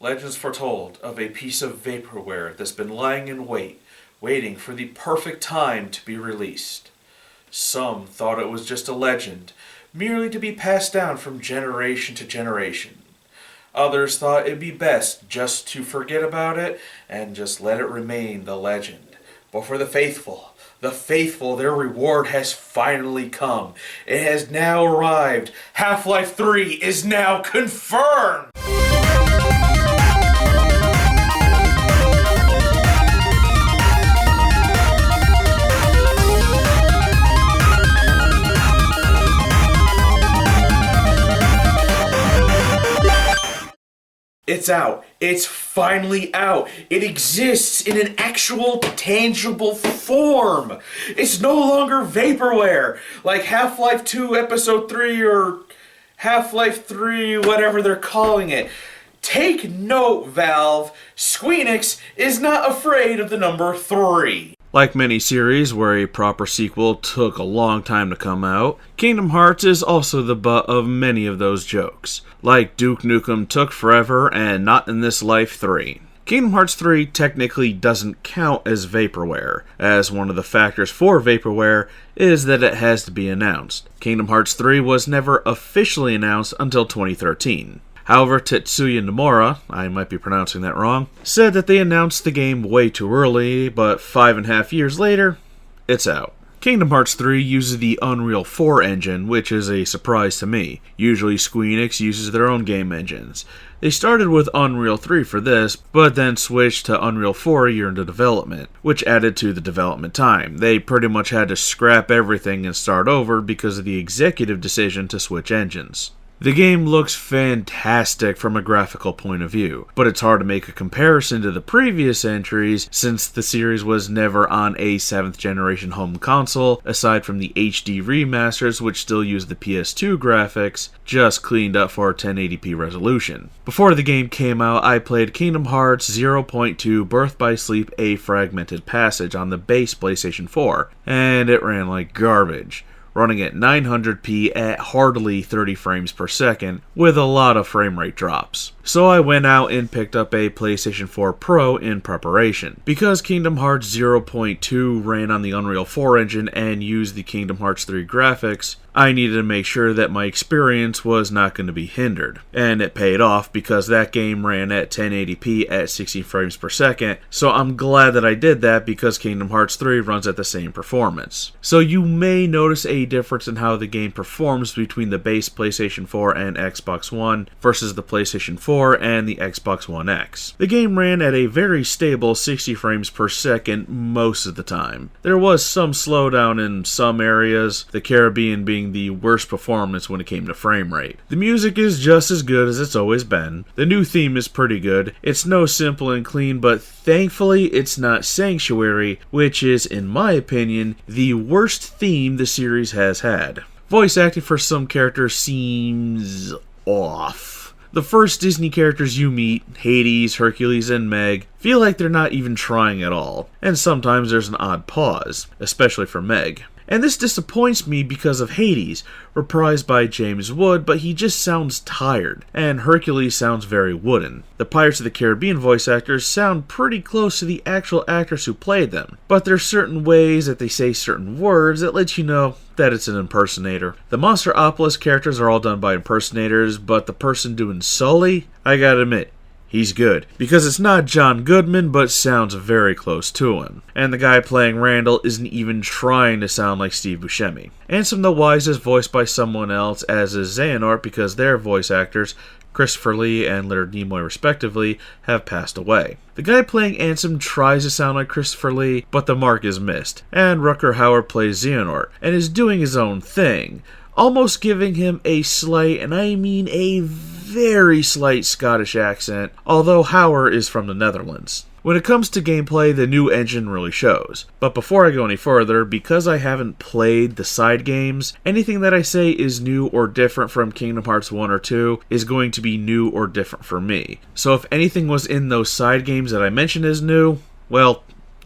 Legends foretold of a piece of vaporware that's been lying in wait, waiting for the perfect time to be released. Some thought it was just a legend, merely to be passed down from generation to generation. Others thought it'd be best just to forget about it and just let it remain the legend. But for the faithful, their reward has finally come. It has now arrived. Half-Life 3 is now confirmed! It's out. It's finally out. It exists in an actual, tangible form. It's no longer vaporware, like Half-Life 2 Episode 3 or Half-Life 3, whatever they're calling it. Take note, Valve. Squeenix is not afraid of the number 3. Like many series where a proper sequel took a long time to come out, Kingdom Hearts is also the butt of many of those jokes. Like Duke Nukem took forever and Not in This Life 3. Kingdom Hearts 3 technically doesn't count as vaporware, as one of the factors for vaporware is that it has to be announced. Kingdom Hearts 3 was never officially announced until 2013. However, Tetsuya Nomura, I might be pronouncing that wrong, said that they announced the game way too early, but 5.5 years later, it's out. Kingdom Hearts 3 uses the Unreal 4 engine, which is a surprise to me. Usually Squeenix uses their own game engines. They started with Unreal 3 for this, but then switched to Unreal 4 a year into development, which added to the development time. They pretty much had to scrap everything and start over because of the executive decision to switch engines. The game looks fantastic from a graphical point of view, but it's hard to make a comparison to the previous entries since the series was never on a 7th generation home console, aside from the HD remasters which still use the PS2 graphics, just cleaned up for 1080p resolution. Before the game came out, I played Kingdom Hearts 0.2 Birth by Sleep A Fragmented Passage on the base PlayStation 4, and it ran like garbage, running at 900p at hardly 30 frames per second, with a lot of frame rate drops. So I went out and picked up a PlayStation 4 Pro in preparation. Because Kingdom Hearts 0.2 ran on the Unreal 4 engine and used the Kingdom Hearts 3 graphics, I needed to make sure that my experience was not going to be hindered. And it paid off because that game ran at 1080p at 60 frames per second, so I'm glad that I did that because Kingdom Hearts 3 runs at the same performance. So you may notice a difference in how the game performs between the base PlayStation 4 and Xbox One versus the PlayStation 4 and the Xbox One X. The game ran at a very stable 60 frames per second most of the time. There was some slowdown in some areas, the Caribbean being the worst performance when it came to frame rate. The music is just as good as it's always been. The new theme is pretty good. It's no simple and clean, but thankfully it's not Sanctuary, which is, in my opinion, the worst theme the series has had. Voice acting for some characters seems off. The first Disney characters you meet, Hades, Hercules, and Meg, feel like they're not even trying at all, and sometimes there's an odd pause, especially for Meg. And this disappoints me because of Hades, reprised by James Wood, but he just sounds tired, and Hercules sounds very wooden. The Pirates of the Caribbean voice actors sound pretty close to the actual actors who played them, but there's certain ways that they say certain words that let you know that it's an impersonator. The Monsteropolis characters are all done by impersonators, but the person doing Sully, I gotta admit, he's good, because it's not John Goodman, but sounds very close to him. And the guy playing Randall isn't even trying to sound like Steve Buscemi. Ansem the Wise is voiced by someone else, as is Xehanort, because their voice actors, Christopher Lee and Leonard Nimoy respectively, have passed away. The guy playing Ansem tries to sound like Christopher Lee, but the mark is missed. And Rutger Hauer plays Xehanort, and is doing his own thing, almost giving him a slight, and I mean a very slight Scottish accent, although Hauer is from the Netherlands. When it comes to gameplay, the new engine really shows. But before I go any further, because I haven't played the side games, anything that I say is new or different from Kingdom Hearts 1 or 2 is going to be new or different for me. So if anything was in those side games that I mentioned is new, well,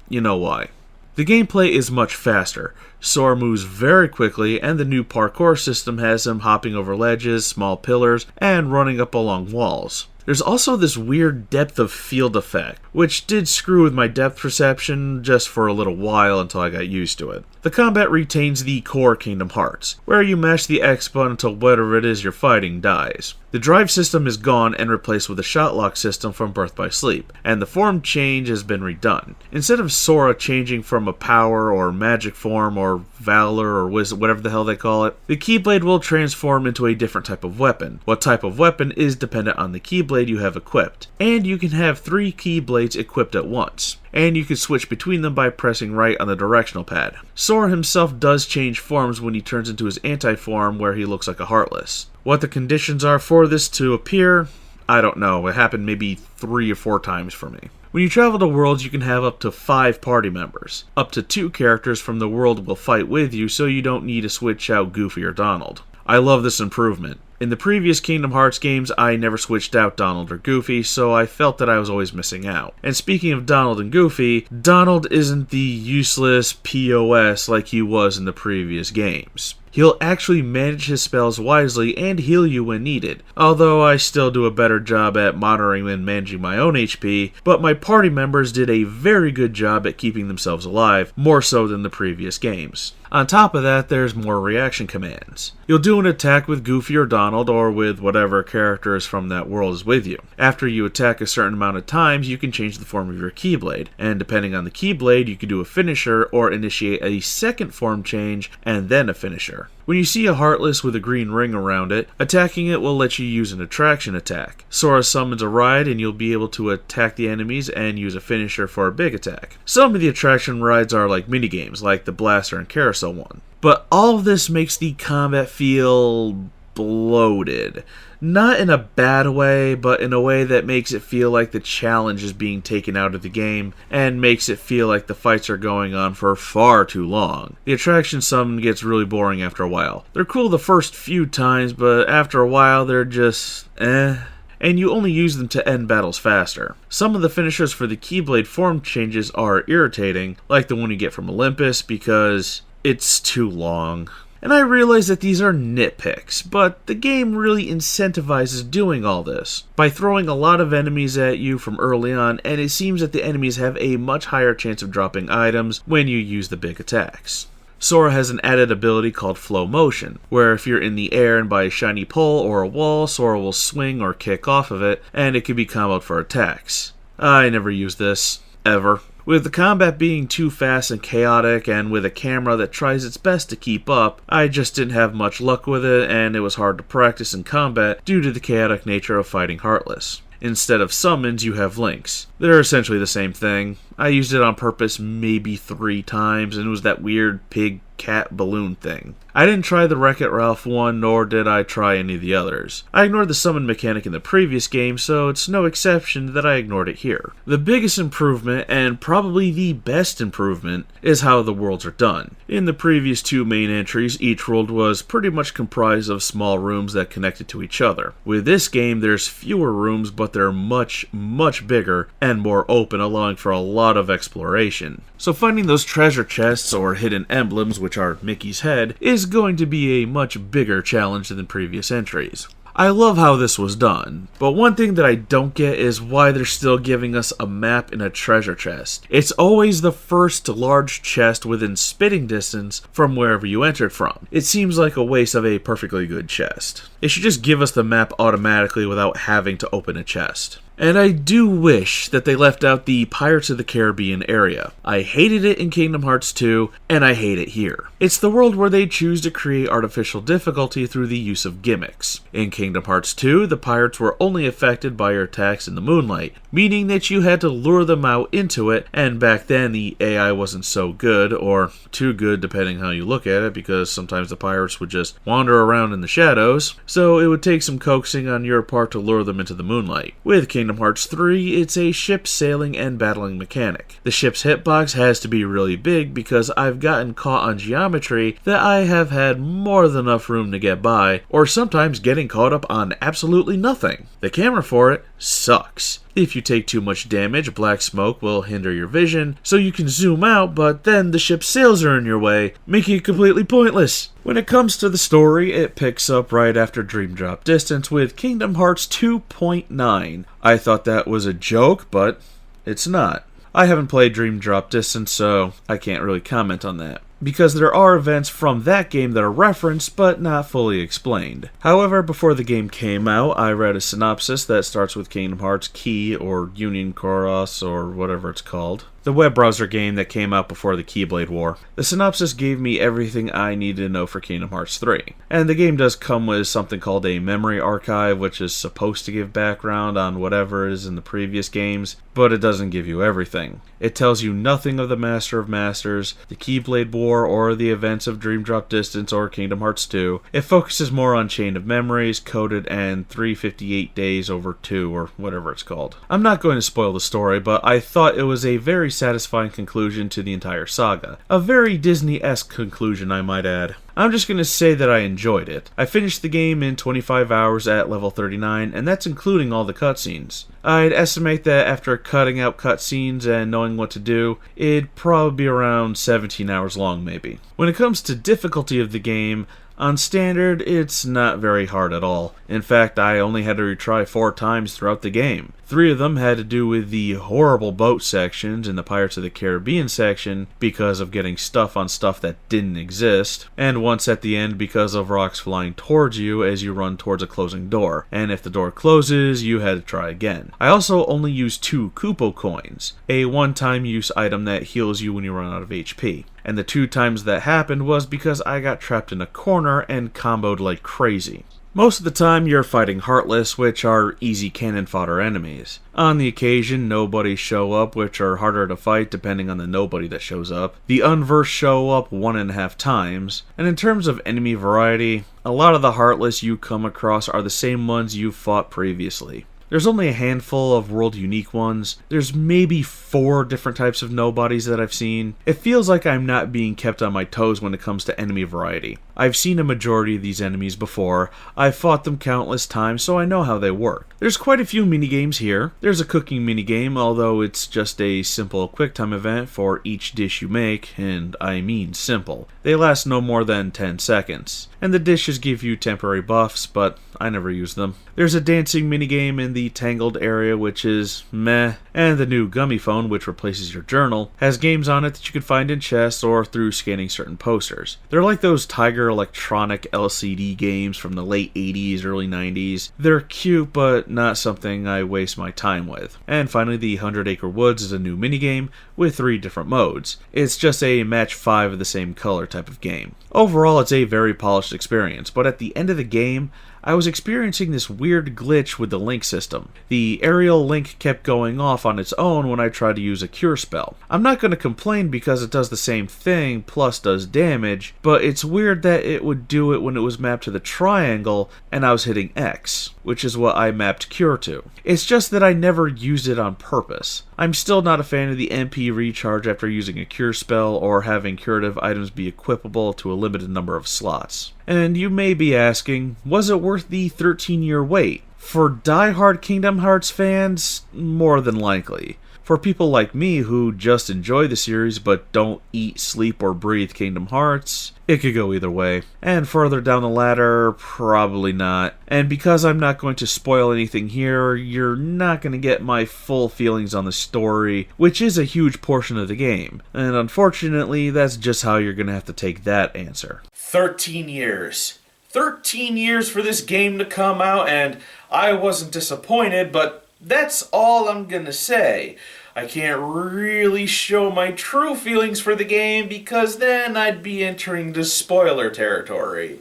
you know why. The gameplay is much faster. Sora moves very quickly, and the new parkour system has him hopping over ledges, small pillars, and running up along walls. There's also this weird depth of field effect, which did screw with my depth perception just for a little while until I got used to it. The combat retains the core Kingdom Hearts, where you mash the X button until whatever it is you're fighting dies. The drive system is gone and replaced with a shot lock system from Birth by Sleep, and the form change has been redone. Instead of Sora changing from a power or magic form or valor or wisdom, whatever the hell they call it, the Keyblade will transform into a different type of weapon. What type of weapon is dependent on the Keyblade you have equipped, and you can have 3 Keyblades equipped at once. And you can switch between them by pressing right on the directional pad. Sora himself does change forms when he turns into his anti-form where he looks like a Heartless. What the conditions are for this to appear, I don't know. It happened maybe 3 or 4 times for me. When you travel to worlds, you can have up to 5 party members. Up to 2 characters from the world will fight with you, so you don't need to switch out Goofy or Donald. I love this improvement. In the previous Kingdom Hearts games, I never switched out Donald or Goofy, so I felt that I was always missing out. And speaking of Donald and Goofy, Donald isn't the useless POS like he was in the previous games. He'll actually manage his spells wisely and heal you when needed, although I still do a better job at monitoring and managing my own HP, but my party members did a very good job at keeping themselves alive, more so than the previous games. On top of that, there's more reaction commands. You'll do an attack with Goofy or Donald, or with whatever characters from that world is with you. After you attack a certain amount of times, you can change the form of your Keyblade, and depending on the Keyblade, you can do a finisher or initiate a second form change and then a finisher. When you see a Heartless with a green ring around it, attacking it will let you use an attraction attack. Sora summons a ride and you'll be able to attack the enemies and use a finisher for a big attack. Some of the attraction rides are like minigames, like the Blaster and Carousel one. But all of this makes the combat feel bloated. Not in a bad way, but in a way that makes it feel like the challenge is being taken out of the game, and makes it feel like the fights are going on for far too long. The attraction summon gets really boring after a while. They're cool the first few times, but after a while they're just and you only use them to end battles faster. Some of the finishers for the Keyblade form changes are irritating, like the one you get from Olympus, because it's too long. And I realize that these are nitpicks, but the game really incentivizes doing all this by throwing a lot of enemies at you from early on, and it seems that the enemies have a much higher chance of dropping items when you use the big attacks. Sora has an added ability called Flow Motion, where if you're in the air and by a shiny pole or a wall, Sora will swing or kick off of it, and it can be comboed for attacks. I never used this, ever. With the combat being too fast and chaotic, and with a camera that tries its best to keep up, I just didn't have much luck with it, and it was hard to practice in combat due to the chaotic nature of fighting Heartless. Instead of summons, you have links. They're essentially the same thing. I used it on purpose maybe 3 times, and it was that weird pig cat balloon thing. I didn't try the Wreck-It Ralph one, nor did I try any of the others. I ignored the summon mechanic in the previous game, so it's no exception that I ignored it here. The biggest improvement, and probably the best improvement, is how the worlds are done. In the previous 2 main entries, each world was pretty much comprised of small rooms that connected to each other. With this game, there's fewer rooms, but they're much, much bigger and more open, allowing for a lot of exploration. So finding those treasure chests, or hidden emblems, which are Mickey's head, is going to be a much bigger challenge than previous entries. I love how this was done, but one thing that I don't get is why they're still giving us a map in a treasure chest. It's always the first large chest within spitting distance from wherever you entered from. It seems like a waste of a perfectly good chest. It should just give us the map automatically without having to open a chest. And I do wish that they left out the Pirates of the Caribbean area. I hated it in Kingdom Hearts 2, and I hate it here. It's the world where they choose to create artificial difficulty through the use of gimmicks. In Kingdom Hearts 2, the pirates were only affected by your attacks in the moonlight, meaning that you had to lure them out into it, and back then the AI wasn't so good, or too good depending how you look at it, because sometimes the pirates would just wander around in the shadows, so it would take some coaxing on your part to lure them into the moonlight. With Kingdom Hearts 3, it's a ship sailing and battling mechanic. The ship's hitbox has to be really big because I've gotten caught on geometry that I have had more than enough room to get by, or sometimes getting caught up on absolutely nothing. The camera for it sucks. If you take too much damage, black smoke will hinder your vision, so you can zoom out, but then the ship's sails are in your way, making it completely pointless. When it comes to the story, it picks up right after Dream Drop Distance with Kingdom Hearts 2.9. I thought that was a joke, but it's not. I haven't played Dream Drop Distance, so I can't really comment on that, because there are events from that game that are referenced but not fully explained. However, before the game came out, I read a synopsis that starts with Kingdom Hearts Key or Union Chorus or whatever it's called, the web browser game that came out before the Keyblade War. The synopsis gave me everything I needed to know for Kingdom Hearts 3. And the game does come with something called a memory archive, which is supposed to give background on whatever is in the previous games, but it doesn't give you everything. It tells you nothing of the Master of Masters, the Keyblade War, or the events of Dream Drop Distance or Kingdom Hearts 2. It focuses more on Chain of Memories, Coded, and 358 Days over 2, or whatever it's called. I'm not going to spoil the story, but I thought it was a very satisfying conclusion to the entire saga. A very Disney-esque conclusion, I might add. I'm just going to say that I enjoyed it. I finished the game in 25 hours at level 39, and that's including all the cutscenes. I'd estimate that after cutting out cutscenes and knowing what to do, it'd probably be around 17 hours long maybe. When it comes to difficulty of the game, on standard, it's not very hard at all. In fact, I only had to retry 4 times throughout the game. 3 of them had to do with the horrible boat sections in the Pirates of the Caribbean section because of getting stuff on stuff that didn't exist, and once at the end because of rocks flying towards you as you run towards a closing door, and if the door closes, you had to try again. I also only used 2 Kupo coins, a one-time use item that heals you when you run out of HP. And the 2 times that happened was because I got trapped in a corner and comboed like crazy. Most of the time you're fighting Heartless, which are easy cannon fodder enemies. On the occasion, nobodies show up, which are harder to fight depending on the nobody that shows up. The Unversed show up 1.5 times, and in terms of enemy variety, a lot of the Heartless you come across are the same ones you've fought previously. There's only a handful of world unique ones. There's maybe 4 different types of nobodies that I've seen. It feels like I'm not being kept on my toes when it comes to enemy variety. I've seen a majority of these enemies before. I've fought them countless times, so I know how they work. There's quite a few minigames here. There's a cooking minigame, although it's just a simple QuickTime event for each dish you make, and I mean simple. They last no more than 10 seconds. And the dishes give you temporary buffs, but I never use them. There's a dancing minigame in the Tangled area, which is meh, and the new Gummy Phone, which replaces your journal, has games on it that you can find in chests or through scanning certain posters. They're like those Tiger Electronic LCD games from the late 80s, early 90s. They're cute, but not something I waste my time with. And finally, the 100 Acre Woods is a new minigame with 3 different modes. It's just a match 5 of the same color type of game. Overall, it's a very polished experience, but at the end of the game, I was experiencing this weird glitch with the link system. The aerial link kept going off on its own when I tried to use a cure spell. I'm not going to complain because it does the same thing plus does damage, but it's weird that it would do it when it was mapped to the triangle and I was hitting X, which is what I mapped cure to. It's just that I never used it on purpose. I'm still not a fan of the MP recharge after using a cure spell or having curative items be equipable to a limited number of slots. And you may be asking, was it worth the 13-year wait? For die-hard Kingdom Hearts fans, more than likely. For people like me who just enjoy the series but don't eat, sleep, or breathe Kingdom Hearts, it could go either way. And further down the ladder, probably not. And because I'm not going to spoil anything here, you're not going to get my full feelings on the story, which is a huge portion of the game. And unfortunately, that's just how you're going to have to take that answer. 13 years. 13 years for this game to come out, and I wasn't disappointed, but that's all I'm gonna say. I can't really show my true feelings for the game because then I'd be entering the spoiler territory.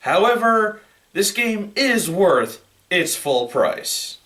However, this game is worth its full price.